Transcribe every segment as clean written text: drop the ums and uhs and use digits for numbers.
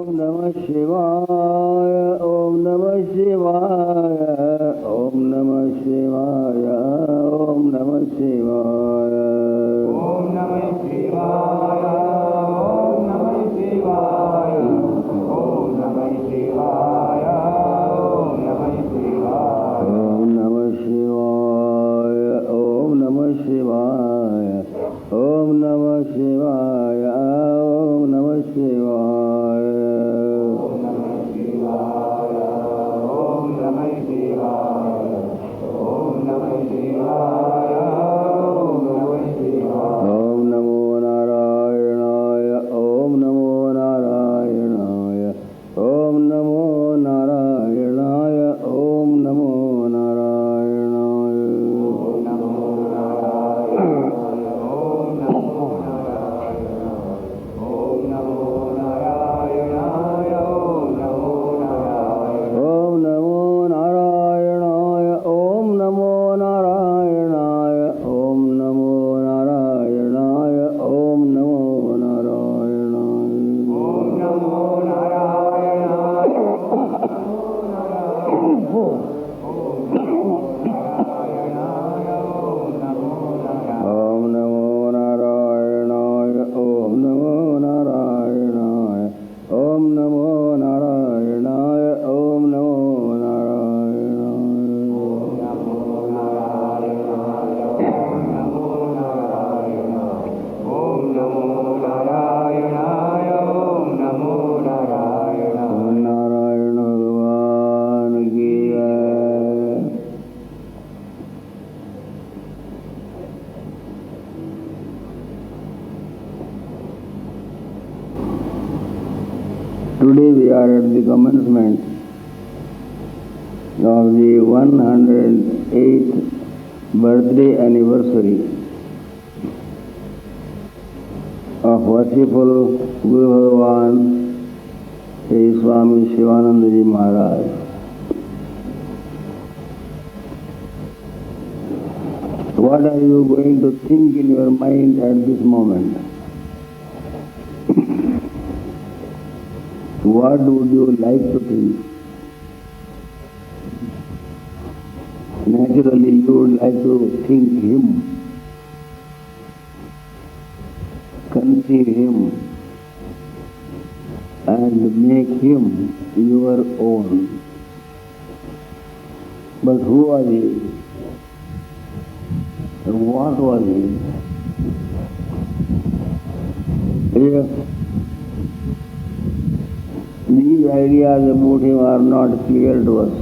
Namah Shivaya, Om Namah Shivaya, Om Namah Shivaya, Om Namah Shivaya. Om Namah Shivaya, Om Namah Shivaya, Om Namah Shivaya, Om Namah Shivaya. Om Namah Shivaya, Om Namah Shivaya, Om Namah Shivaya, Om Namah Shivaya. Today we are at the commencement of the 108th birthday anniversary of worshipful Guru Bhagavan, Swami Sivanandaji Maharaj. What are you going to think in your mind at this moment? What would you like to think? Naturally, you would like to think Him, conceive Him, and make Him your own. But who was He? What was He? If these ideas about Him are not clear to us,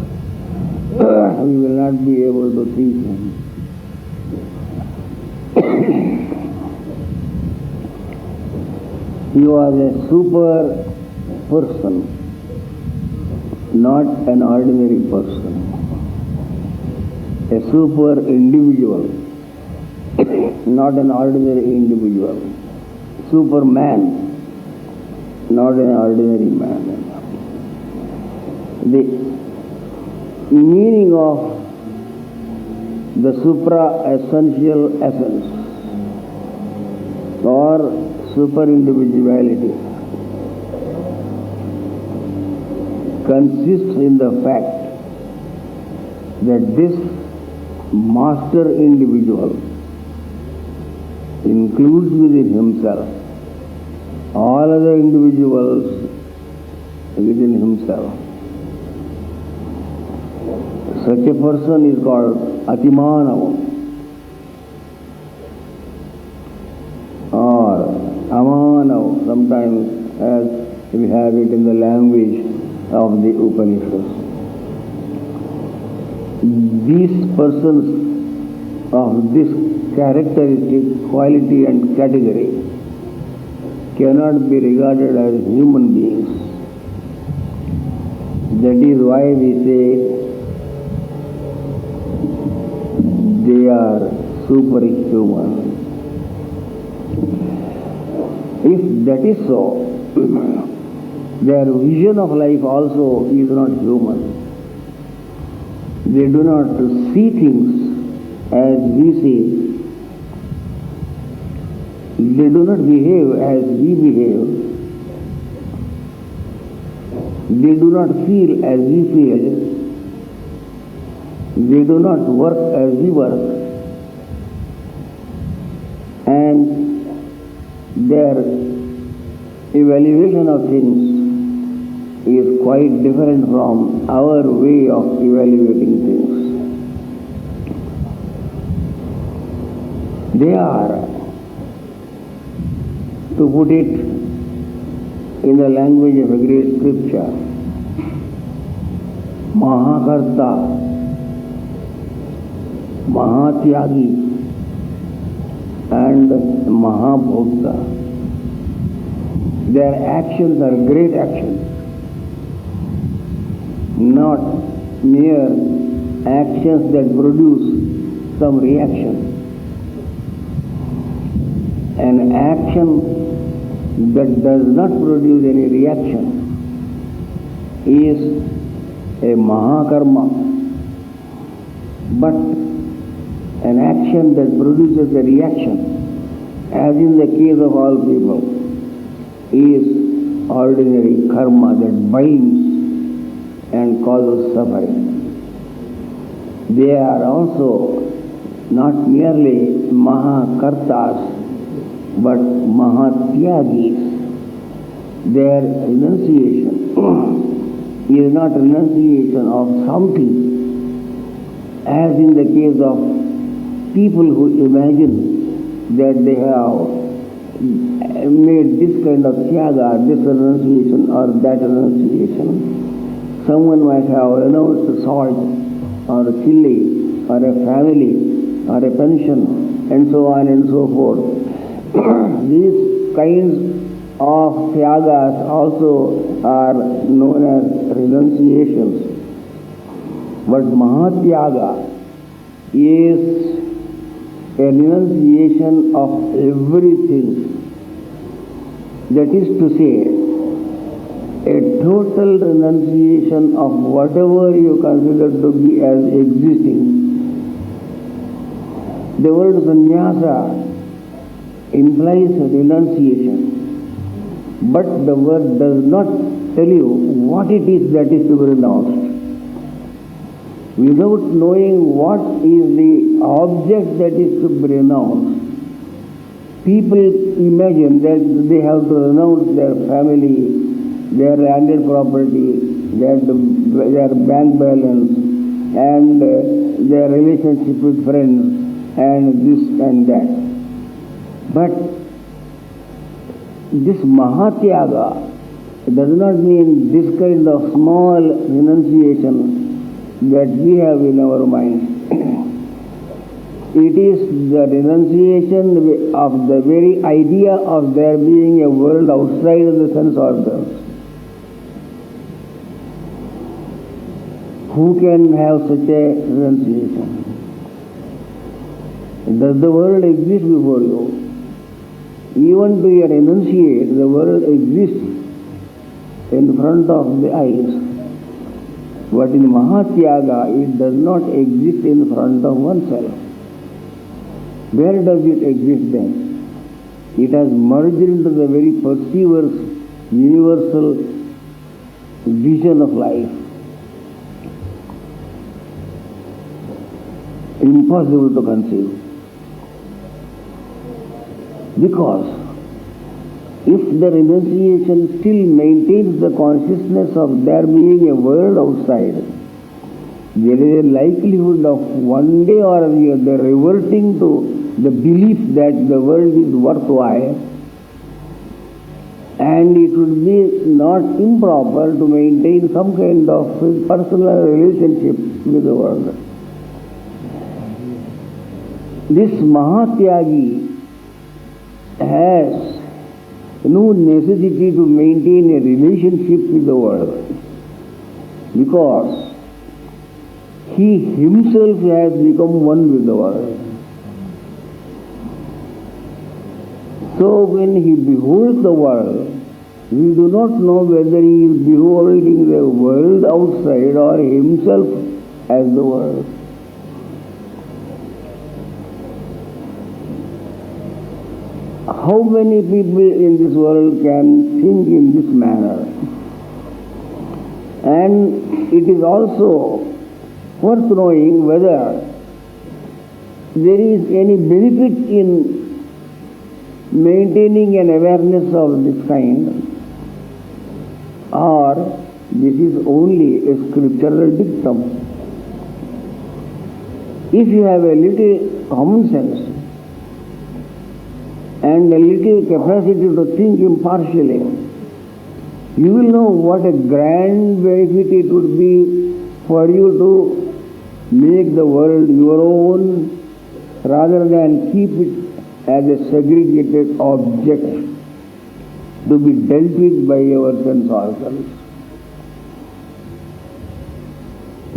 we will not be able to think Him. He was a super person, not an ordinary person. A super individual, not an ordinary individual. Superman, not an ordinary man. The meaning of the supra-essential essence or super-individuality consists in the fact that this master individual includes within himself all other individuals within himself. Such a person is called Atimanavam or Amanavam, sometimes as we have it in the language of the Upanishads. These persons of this characteristic, quality and category cannot be regarded as human beings. That is why we say they are superhuman. If that is so, their vision of life also is not human. They do not see things as we see. They do not behave as we behave. They do not feel as we feel. They do not work as we work. And their evaluation of things is quite different from our way of evaluating things. They are, to put it in the language of a great scripture, Mahakarta, Mahatyagi, and Mahabhokta. Their actions are great actions, not mere actions that produce some reaction. An action that does not produce any reaction is a Mahakarma, but an action that produces a reaction, as in the case of all people, is ordinary karma that binds and causes suffering. They are also not merely Mahakartas, but Mahatyagis. Their renunciation is not renunciation of something, as in the case of people who imagine that they have made this kind of tyaga, this renunciation or that renunciation. Someone might have renounced salt or chili or a family or a pension and so on and so forth. These kinds of tyagas also are known as renunciations. But Mahatyaga is a renunciation of everything. That is to say, a total renunciation of whatever you consider to be as existing. The word sannyasa implies renunciation, but the word does not tell you what it is that is to be renounced. Without knowing what is the object that is to be renounced, people imagine that they have to renounce their family, their landed property, their bank balance, and their relationship with friends, and this and that. But this Mahatyaga does not mean this kind of small renunciation that we have in our minds. It is the renunciation of the very idea of there being a world outside of the sense organs. Who can have such a renunciation? Does the world exist before you? Even to your enunciate, the world exists in front of the eyes. But in Mahatyaga, it does not exist in front of oneself. Where does it exist then? It has merged into the very perceiver's universal vision of life. Impossible to conceive. Because if the renunciation still maintains the consciousness of there being a world outside, there is a likelihood of one day or the other reverting to the belief that the world is worthwhile, and it would be not improper to maintain some kind of personal relationship with the world. This Mahatyagi has no necessity to maintain a relationship with the world, because he himself has become one with the world. So when he beholds the world, we do not know whether he is beholding the world outside or himself as the world. How many people in this world can think in this manner? And it is also worth knowing whether there is any benefit in maintaining an awareness of this kind, or this is only a scriptural dictum. If you have a little common sense and a little capacity to think impartially, you will know what a grand benefit it would be for you to make the world your own rather than keep it as a segregated object to be dealt with by our sense organs.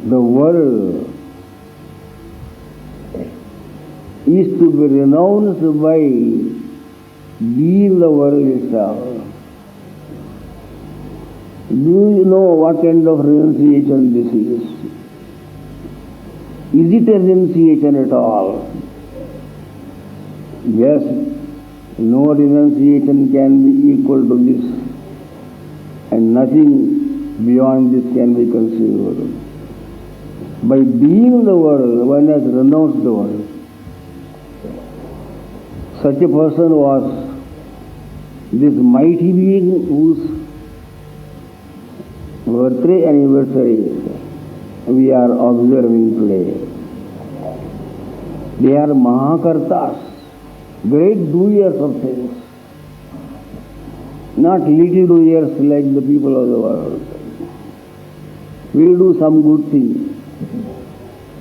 The world is to be renounced by being the world itself. Do you know what kind of renunciation this is? Is it a renunciation at all? Yes, no renunciation can be equal to this, and nothing beyond this can be conceivable. By being the world, one has renounced the world. Such a person was this mighty being whose birthday anniversary we are observing today. They are Mahakartas, great doers of things, not little doers like the people of the world. We will do some good thing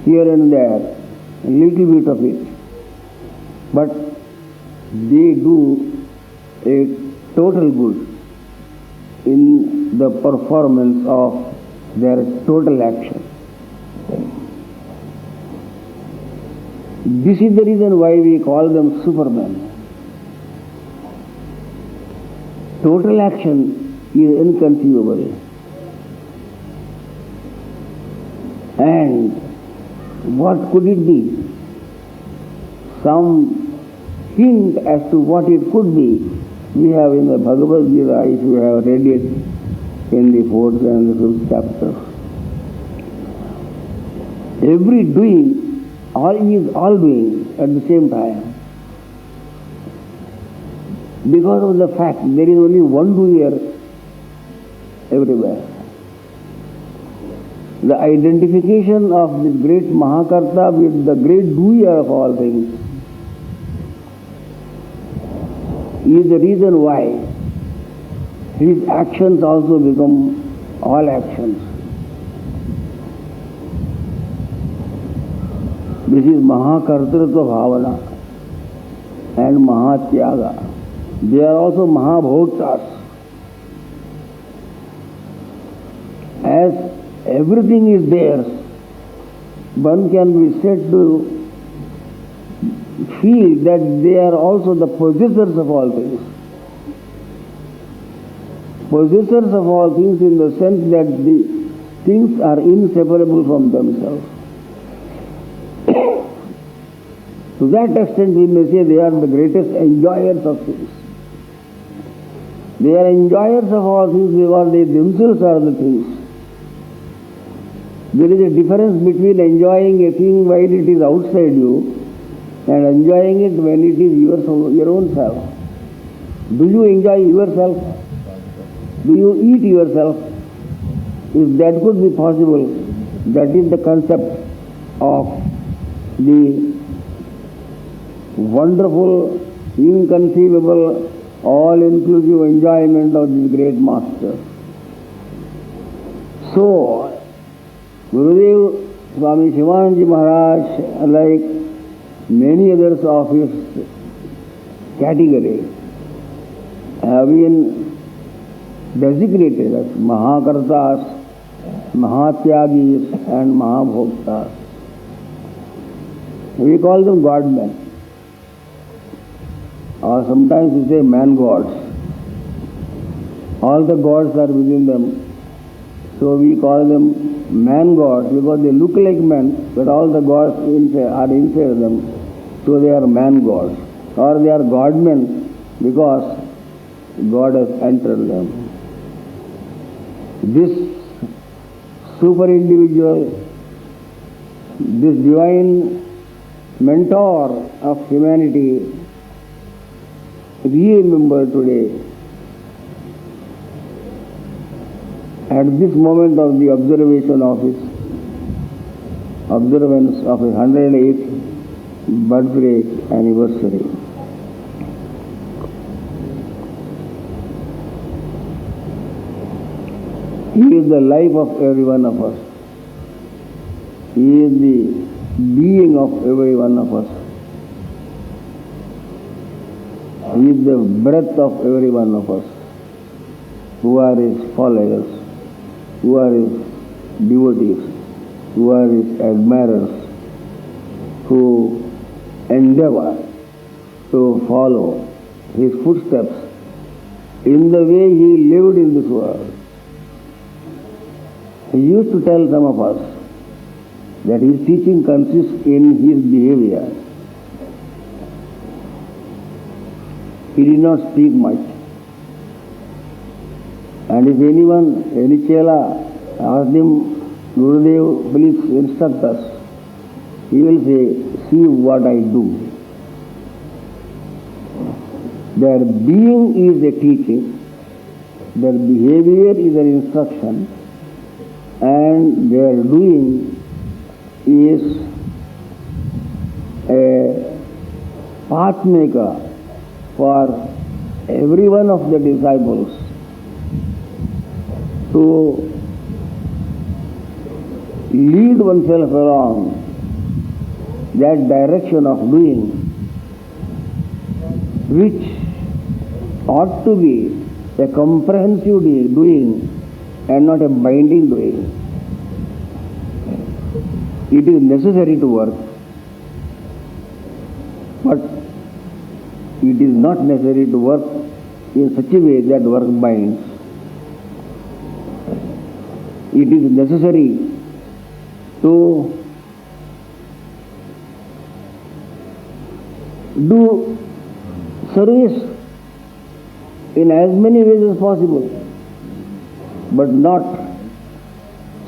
here and there, a little bit of it, but they do a total good in the performance of their total action. This is the reason why we call them supermen. Total action is inconceivable. And what could it be? Some hint as to what it could be we have in the Bhagavad Gita, if you have read it in the 4th and the 5th chapter. Every doing, all is all doing at the same time. Because of the fact there is only one doer everywhere. The identification of this great Mahakarta with the great doer of all things is the reason why his actions also become all actions. This is Mahakartritva Bhavana and Mahatyaga. They are also Mahabhoktas. As everything is theirs, one can be said to feel that they are also the possessors of all things. Possessors of all things in the sense that the things are inseparable from themselves. To that extent we may say they are the greatest enjoyers of things. They are enjoyers of all things because they themselves are the things. There is a difference between enjoying a thing while it is outside you and enjoying it when it is your own self. Do you enjoy yourself? Do you eat yourself? If that could be possible, that is the concept of the wonderful, inconceivable, all-inclusive enjoyment of this great master. So, Gurudev, Swami Sivanandaji Maharaj, like many others of his category, have been designated as Mahakartas, Mahatyagis and Mahabhoktas. We call them God-men, or sometimes we say man-gods. All the gods are within them, so we call them man-gods because they look like men, but all the gods are inside them, so they are man-gods. Or they are God-men because God has entered them. This super individual, this divine mentor of humanity, remember today, at this moment of the observance of his 108th birthday anniversary. He is the life of every one of us. He is the being of every one of us. He is the breath of every one of us, who are his followers, who are his devotees, who are his admirers, who endeavor to follow his footsteps in the way he lived in this world. He used to tell some of us that his teaching consists in his behavior. He did not speak much. And if anyone, any chela, asked him, Gurudev, please instruct us, he will say, see what I do. Their being is a teaching, their behavior is an instruction, and their doing is a path maker for every one of the disciples to lead oneself along that direction of doing, which ought to be a comprehensive doing and not a binding doing. It is necessary to work, but it is not necessary to work in such a way that work binds. It is necessary to do service in as many ways as possible, but not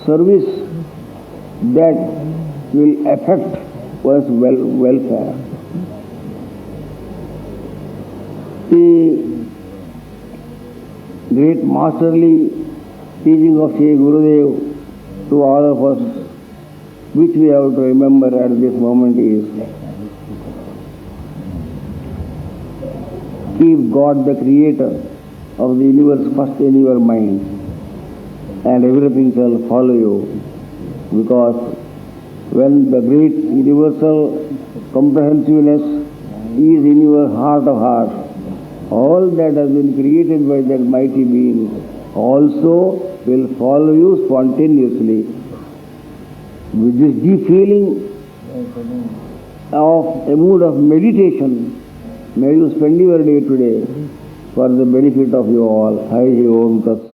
service that will affect one's welfare. The great masterly teaching of Sri Gurudev to all of us, which we have to remember at this moment, is keep God the Creator of the universe first in your mind, and everything shall follow you. Because when the great universal comprehensiveness is in your heart of hearts, all that has been created by that mighty being also will follow you spontaneously. With this deep feeling of a mood of meditation, may you spend your day today for the benefit of you all. Hari Om Tat.